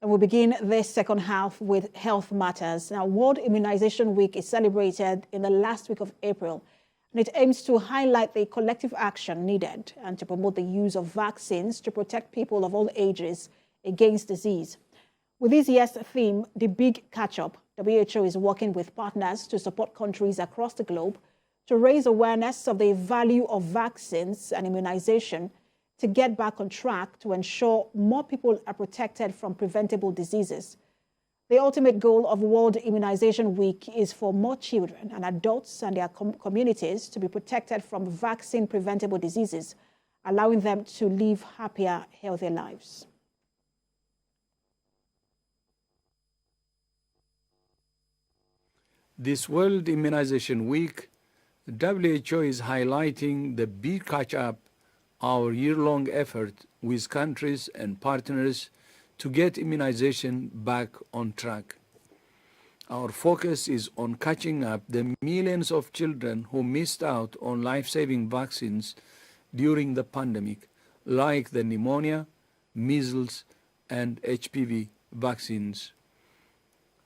And we begin this second half with health matters. Now, World Immunization Week is celebrated in the last week of April, and it aims to highlight the collective action needed and to promote the use of vaccines to protect people of all ages against disease. With this year's theme, The Big Catch-Up, WHO is working with partners to support countries across the globe to raise awareness of the value of vaccines and immunization to get back on track to ensure more people are protected from preventable diseases. The ultimate goal of World Immunization Week is for more children and adults and their communities to be protected from vaccine-preventable diseases, allowing them to live happier, healthier lives. This World Immunization Week, WHO is highlighting the big catch-up, our year-long effort with countries and partners to get immunization back on track. Our focus is on catching up the millions of children who missed out on life-saving vaccines during the pandemic, like the pneumonia, measles, and HPV vaccines.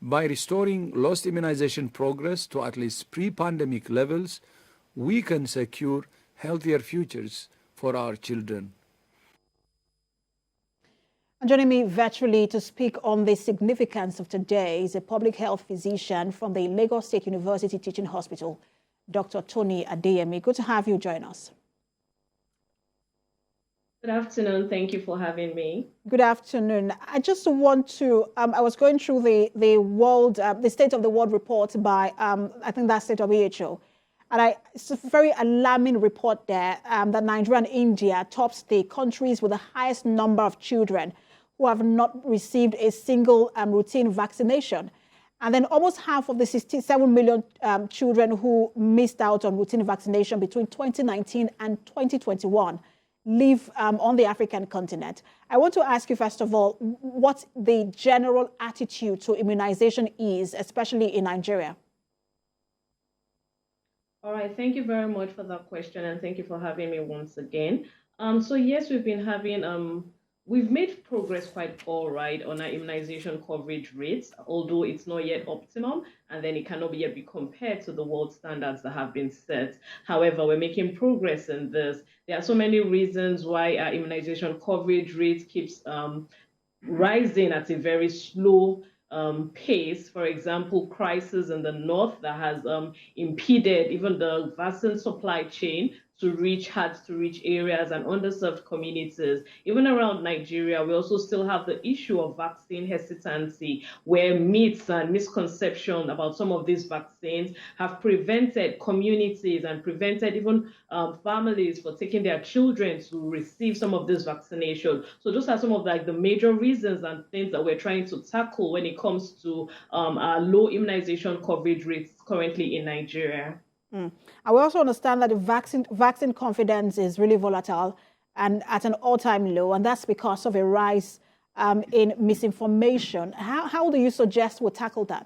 By restoring lost immunization progress to at least pre-pandemic levels, we can secure healthier futures for our children. And joining me virtually to speak on the significance of today is a public health physician from the Lagos State University Teaching Hospital, Dr. Tony Adeyemi. Good to have you join us. Good afternoon. Thank you for having me. Good afternoon. I just want to, I was going through the State of the World report by, I think that's the WHO. And it's a very alarming report there that Nigeria and India tops the countries with the highest number of children who have not received a single routine vaccination. And then almost half of the 67 million children who missed out on routine vaccination between 2019 and 2021 live on the African continent. I want to ask you, first of all, what the general attitude to immunization is, especially in Nigeria. All right, thank you very much for that question, and thank you for having me once again. So yes, we've made progress quite all right on our immunization coverage rates, although it's not yet optimum, and then it cannot yet be compared to the world standards that have been set. However, we're making progress in this. There are so many reasons why our immunization coverage rate keeps rising at a very slow pace. For example, crisis in the north that has impeded even the vaccine supply chain to reach hard-to-reach areas and underserved communities. Even around Nigeria, we also still have the issue of vaccine hesitancy, where myths and misconceptions about some of these vaccines have prevented communities and prevented even families from taking their children to receive some of this vaccination. So those are some of the major reasons and things that we're trying to tackle when it comes to our low immunization coverage rates currently in Nigeria. I will also understand that the vaccine confidence is really volatile and at an all-time low, and that's because of a rise in misinformation. How do you suggest we tackle that?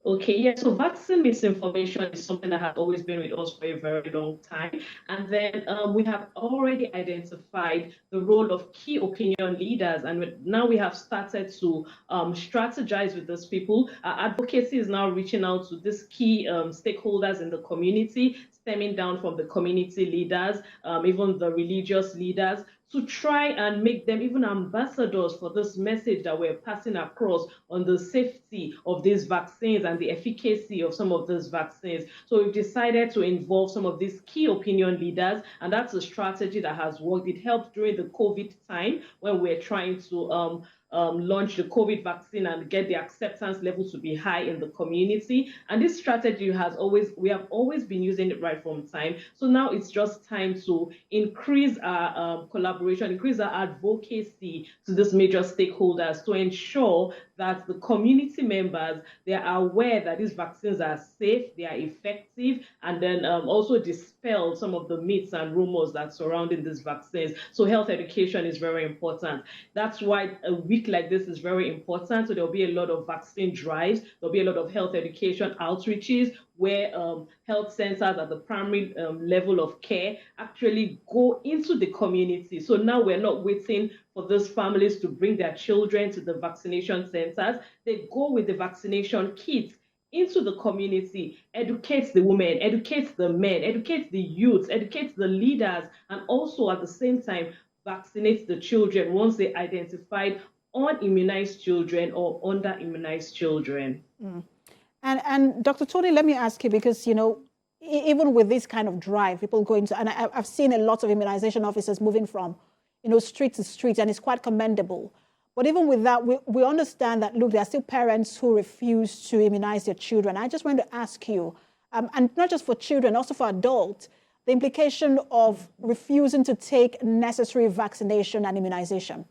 Okay, yeah, so vaccine misinformation is something that has always been with us for a very long time. And then we have already identified the role of key opinion leaders. And now we have started to strategize with those people. Advocacy is now reaching out to these key stakeholders in the community, stemming down from the community leaders, even the religious leaders, to try and make them even ambassadors for this message that we're passing across on the safety of these vaccines and the efficacy of some of these vaccines. So we've decided to involve some of these key opinion leaders, and that's a strategy that has worked. It helped during the COVID time when we're trying to launch the COVID vaccine and get the acceptance level to be high in the community. And this strategy we have always been using it right from time. So now it's just time to increase our collaboration, increase our advocacy to these major stakeholders to ensure that the community members, they are aware that these vaccines are safe, they are effective, and then also dispel some of the myths and rumors that surrounding these vaccines. So health education is very important. That's why a week like this is very important. So there'll be a lot of vaccine drives, there'll be a lot of health education outreaches where health centers at the primary level of care actually go into the community. So now we're not waiting for those families to bring their children to the vaccination centers. They go with the vaccination kits into the community, educates the women, educates the men, educates the youths, educates the leaders, and also at the same time vaccinates the children once they identified unimmunized children or under-immunized children. And Dr. Tony, let me ask you, because, you know, even with this kind of drive, people going to, and I've seen a lot of immunization officers moving from, you know, street to street, and it's quite commendable. But even with that, we understand that, look, there are still parents who refuse to immunize their children. I just want to ask you, and not just for children, also for adults, the implication of refusing to take necessary vaccination and immunization.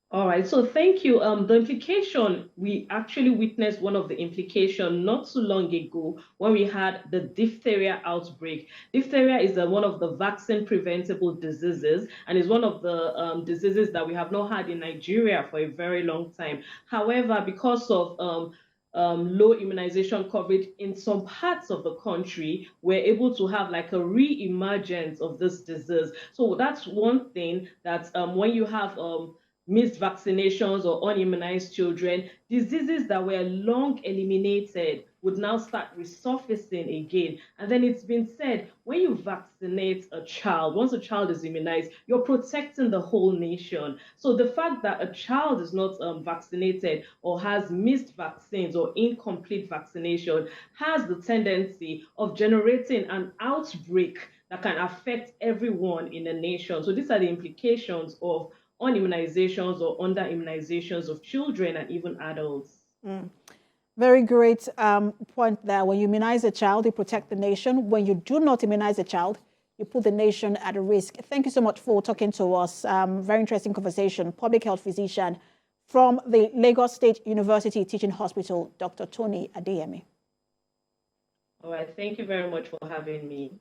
All right, so thank you. The implication, we actually witnessed one of the implications not too long ago when we had the diphtheria outbreak. Diphtheria is one of the vaccine preventable diseases and is one of the diseases that we have not had in Nigeria for a very long time. However, because of low immunization coverage in some parts of the country, we're able to have like a re-emergence of this disease. So that's one thing that when you have missed vaccinations or unimmunized children, diseases that were long eliminated would now start resurfacing again. And then it's been said, when you vaccinate a child, once a child is immunized, you're protecting the whole nation. So the fact that a child is not vaccinated or has missed vaccines or incomplete vaccination has the tendency of generating an outbreak that can affect everyone in the nation. So these are the implications of unimmunizations or under-immunizations of children and even adults. Very great point there. When you immunize a child, you protect the nation. When you do not immunize a child, you put the nation at risk. Thank you so much for talking to us. Very interesting conversation. Public health physician from the Lagos State University Teaching Hospital, Dr. Tony Adeyemi. All right, thank you very much for having me.